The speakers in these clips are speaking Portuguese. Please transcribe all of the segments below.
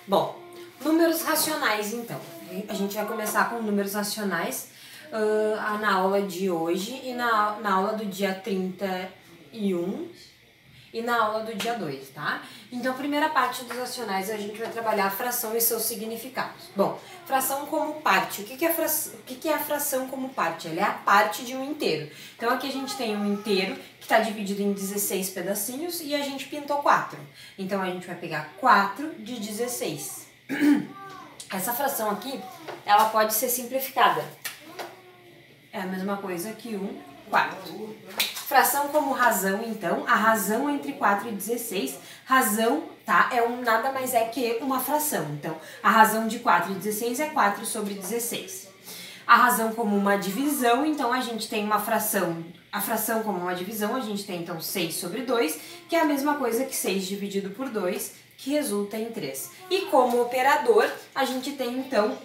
Bom, números racionais então. A gente vai começar com números racionais na aula de hoje e na aula do dia 31 e na aula do dia 2, tá? Então, a primeira parte dos racionais a gente vai trabalhar a fração e seus significados. Bom, fração como parte. O que é a fração como parte? Ela é a parte de um inteiro. Então, aqui a gente tem um inteiro que está dividido em 16 pedacinhos e a gente pintou 4. Então, a gente vai pegar 4 de 16. Essa fração aqui, ela pode ser simplificada. É a mesma coisa que 1/4. Fração como razão, então, a razão entre 4 e 16, razão, tá, nada mais é que uma fração. Então, a razão de 4 e 16 é 4 sobre 16. A razão como uma divisão, então, a gente tem uma fração, a fração como uma divisão, a gente tem, então, 6 sobre 2, que é a mesma coisa que 6 dividido por 2, que resulta em 3. E como operador, a gente tem, então,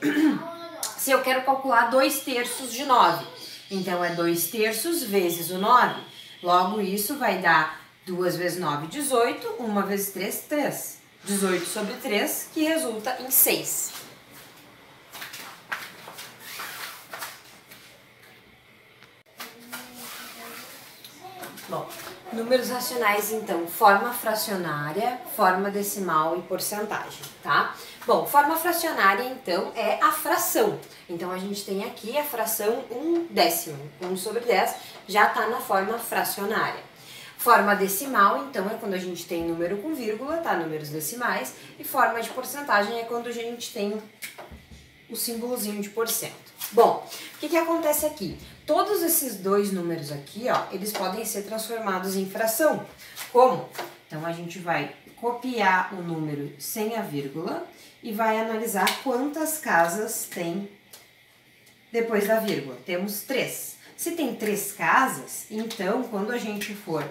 se eu quero calcular 2/3 de 9, então, é 2/3 vezes o 9. Logo, isso vai dar 2 vezes 9, 18, 1 vezes 3, 3. 18 sobre 3, que resulta em 6. Bom, números racionais, então, forma fracionária, forma decimal e porcentagem, tá? Bom, forma fracionária, então, é a fração. Então, a gente tem aqui a fração 1/10. 1 sobre 10 já está na forma fracionária. Forma decimal, então, é quando a gente tem número com vírgula, tá? Números decimais. E forma de porcentagem é quando a gente tem o símbolozinho de porcento. Bom, o que acontece aqui? Todos esses dois números aqui, ó, eles podem ser transformados em fração. Como? Então, a gente vai copiar o número sem a vírgula e vai analisar quantas casas tem depois da vírgula. Temos 3. Se tem 3 casas, então, quando a gente for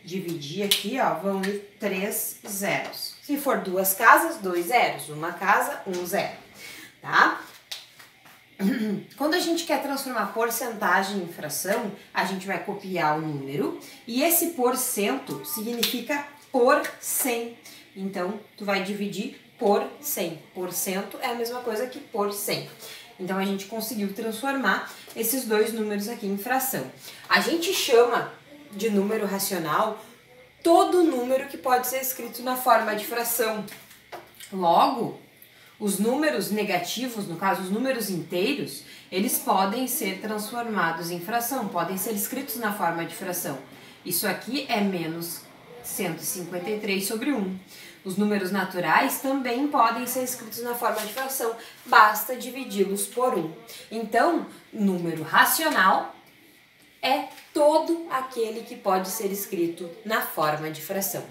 dividir aqui, ó, vão ir 3 zeros. Se for 2 casas, 2 zeros. Uma casa, 1 zero, tá? Quando a gente quer transformar porcentagem em fração, a gente vai copiar o número e esse porcento significa por 100. Então, tu vai dividir por 100. Porcento é a mesma coisa que por 100. Então, a gente conseguiu transformar esses dois números aqui em fração. A gente chama de número racional todo número que pode ser escrito na forma de fração. Logo, os números negativos, no caso os números inteiros, eles podem ser transformados em fração, podem ser escritos na forma de fração. Isso aqui é menos 153 sobre 1. Os números naturais também podem ser escritos na forma de fração, basta dividi-los por 1. Então, número racional é todo aquele que pode ser escrito na forma de fração.